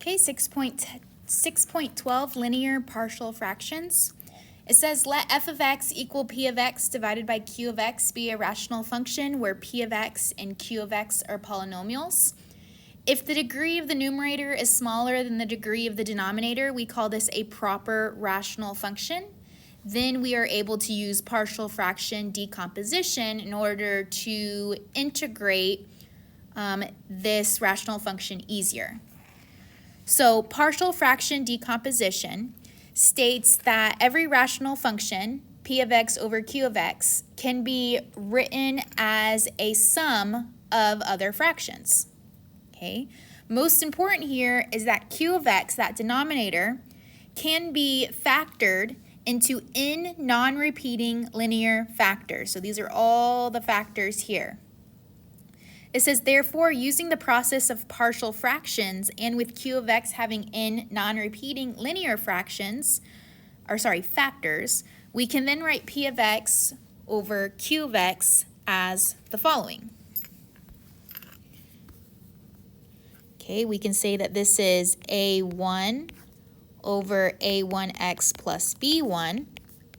Okay, 6.12 linear partial fractions. It says let f of x equal p of x divided by q of x be a rational function where p of x and q of x are polynomials. If the degree of the numerator is smaller than the degree of the denominator, we call this a proper rational function. Then we are able to use partial fraction decomposition in order to integrate this rational function easier. So partial fraction decomposition states that every rational function, p of x over q of x, can be written as a sum of other fractions. Okay. Most important here is that q of x, that denominator, can be factored into n non-repeating linear factors. So these are all the factors here. It says, therefore, using the process of partial fractions and with q of x having n non-repeating linear factors, we can then write p of x over q of x as the following. Okay, we can say that this is a1 over a1x plus b1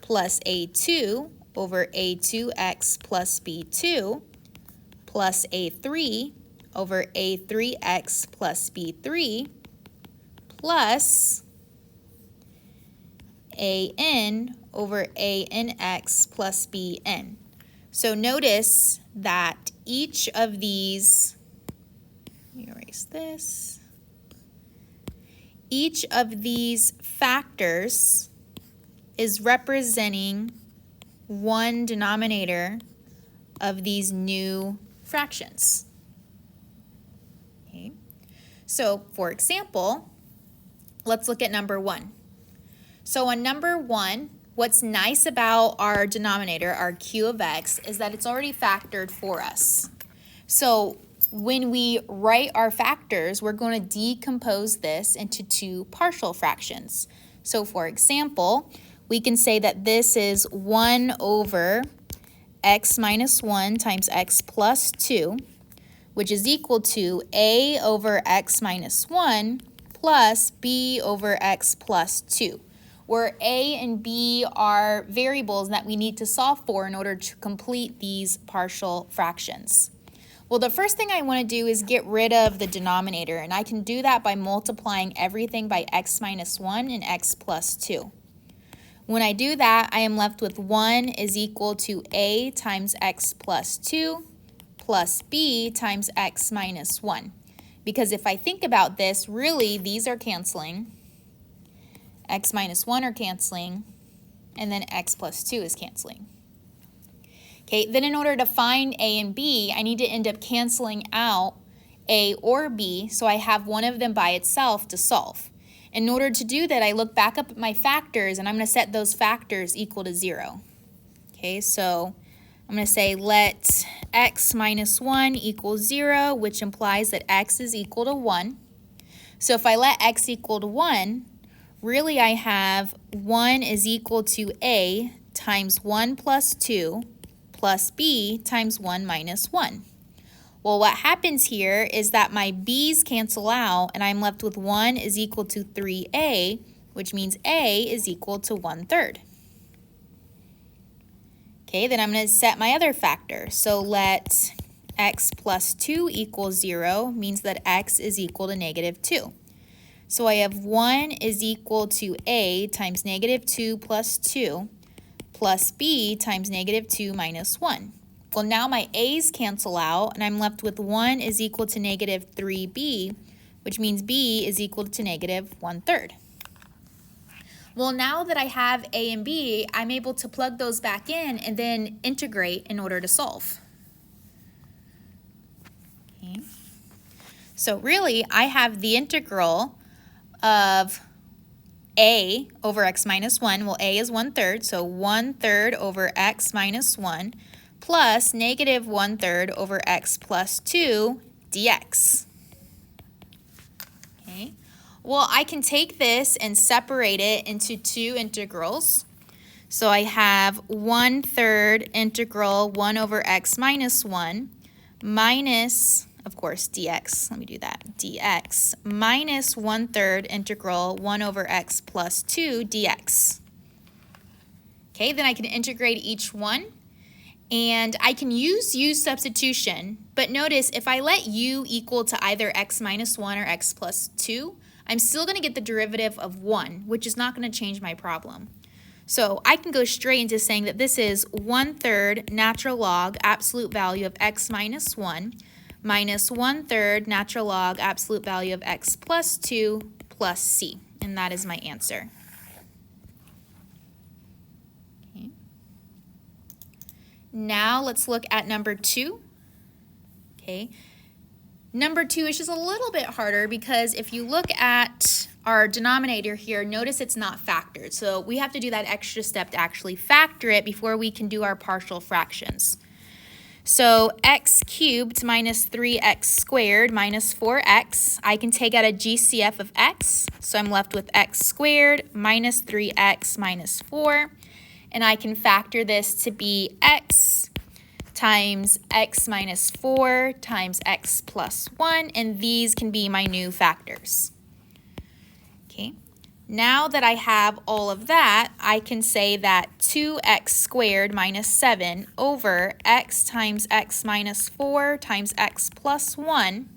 plus a2 over a2x plus b2 plus a3 over a3x plus b3 plus an over anx plus bn. So notice that each of these, let me erase this, each of these factors is representing one denominator of these new fractions. Okay. So, for example, let's look at number 1. So on number 1, what's nice about our denominator, our q of x, is that it's already factored for us. So when we write our factors, we're going to decompose this into two partial fractions. So for example, we can say that this is 1 over x minus 1 times x plus 2, which is equal to a over x minus 1 plus b over x plus 2, where a and b are variables that we need to solve for in order to complete these partial fractions. Well, the first thing I want to do is get rid of the denominator, and I can do that by multiplying everything by x minus 1 and x plus 2. When I do that, I am left with 1 is equal to a times x plus 2 plus b times x minus 1. Because if I think about this, really these are canceling, x minus 1 are canceling, and then x plus 2 is canceling. Okay, then in order to find a and b, I need to end up canceling out a or b, so I have one of them by itself to solve. In order to do that, I look back up at my factors, and I'm going to set those factors equal to 0. Okay, so I'm going to say let x minus 1 equal 0, which implies that x is equal to 1. So if I let x equal to 1, really I have 1 is equal to a times 1 plus 2 plus b times 1 minus 1. Well, what happens here is that my b's cancel out, and I'm left with 1 is equal to 3a, which means a is equal to 1/3. Okay, then I'm going to set my other factor. So let x plus 2 equals 0 means that x is equal to negative 2. So I have 1 is equal to a times negative 2 plus 2 plus b times negative 2 minus 1. Well, now my a's cancel out, and I'm left with 1 is equal to negative 3b, which means b is equal to negative 1/3. Well, now that I have a and b, I'm able to plug those back in and then integrate in order to solve. Okay. So really, I have the integral of a over x minus 1. Well, a is 1/3, so 1/3 over x minus 1 plus negative 1/3 over x plus 2 dx. Okay. Well, I can take this and separate it into two integrals. So I have 1/3 integral 1 over x minus 1 minus of course, dx, let me do that, dx minus 1/3 integral 1 over x plus 2 dx. Okay, then I can integrate each one, and I can use u substitution, but notice if I let u equal to either x minus 1 or x plus 2, I'm still going to get the derivative of 1, which is not going to change my problem. So I can go straight into saying that this is 1/3 natural log absolute value of x minus 1 minus 1/3 natural log absolute value of x plus 2 plus c, and that is my answer. Okay. Now let's look at number 2. Okay. Number 2 is just a little bit harder because if you look at our denominator here, notice it's not factored. So we have to do that extra step to actually factor it before we can do our partial fractions. So x cubed minus 3x squared minus 4x, I can take out a GCF of x. So I'm left with x squared minus 3x minus 4. And I can factor this to be x times x minus 4 times x plus 1, and these can be my new factors. Okay, now that I have all of that, I can say that 2x squared minus 7 over x times x minus 4 times x plus 1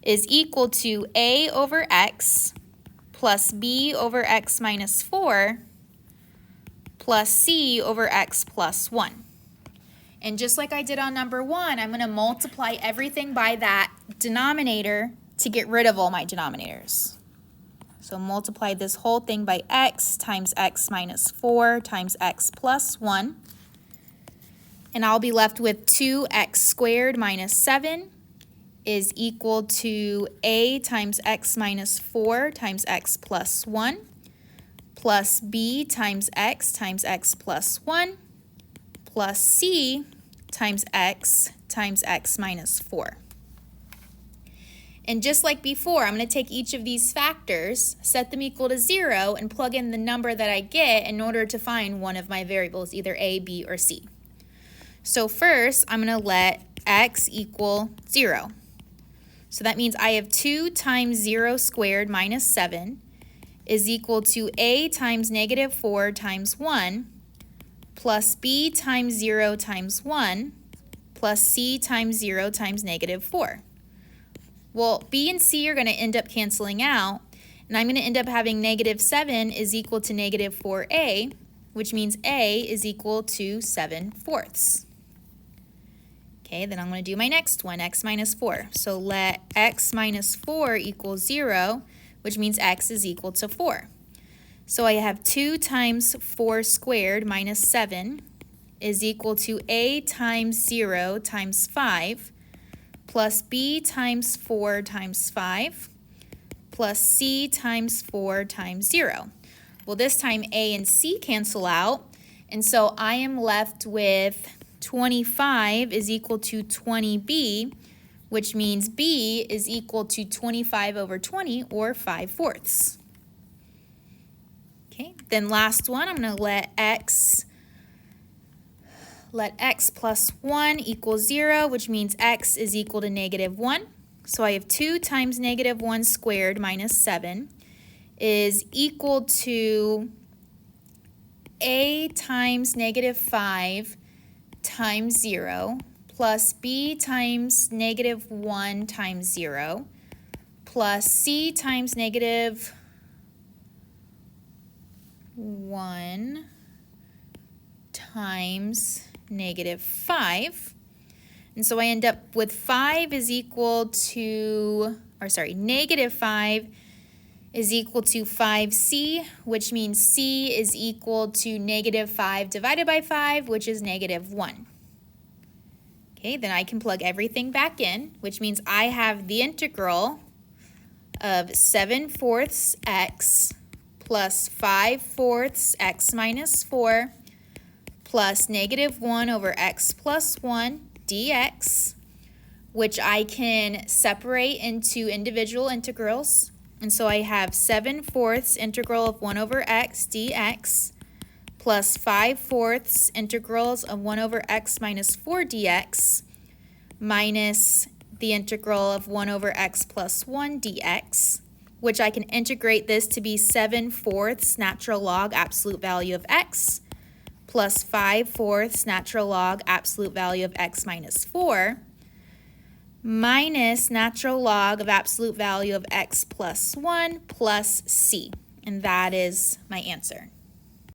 is equal to a over x plus b over x minus 4 plus c over x plus 1. And just like I did on number 1, I'm going to multiply everything by that denominator to get rid of all my denominators. So multiply this whole thing by x times x minus 4 times x plus 1. And I'll be left with 2x squared minus 7 is equal to a times x minus 4 times x plus 1 plus b times x plus 1 plus c times x minus 4. And just like before, I'm going to take each of these factors, set them equal to 0, and plug in the number that I get in order to find one of my variables, either a, b, or c. So first, I'm going to let x equal 0. So that means I have 2 times 0 squared minus 7 is equal to a times negative 4 times 1 plus b times 0 times 1 plus c times 0 times negative 4. Well, b and c are going to end up canceling out, and I'm going to end up having negative 7 is equal to negative 4a, which means a is equal to 7/4. Okay, then I'm going to do my next one, x minus 4. So let x minus 4 equal 0, which means x is equal to 4. So I have 2 times 4 squared minus 7 is equal to a times 0 times 5 plus b times 4 times 5 plus c times 4 times 0. Well, this time a and c cancel out, and so I am left with 25 is equal to 20b, which means b is equal to 25 over 20, or 5/4. Okay, then last one, I'm going to let x plus 1 equal 0, which means x is equal to negative 1. So I have 2 times negative 1 squared minus 7 is equal to a times negative 5 times 0 plus b times negative 1 times 0 plus c times negative 1 times negative 5. And so I end up with 5 is equal to, negative 5 is equal to 5c, which means c is equal to negative 5 divided by 5, which is negative 1. Okay, then I can plug everything back in, which means I have the integral of 7/4 x plus 5/4 x minus 4 plus negative 1 over x plus 1 dx, which I can separate into individual integrals. And so I have 7/4 integral of 1 over x dx plus 5/4 integrals of 1 over x minus 4 dx minus the integral of 1 over x plus 1 dx, which I can integrate this to be 7/4 natural log absolute value of x plus 5/4 natural log absolute value of x minus 4 minus natural log of absolute value of x plus 1 plus c. And that is my answer.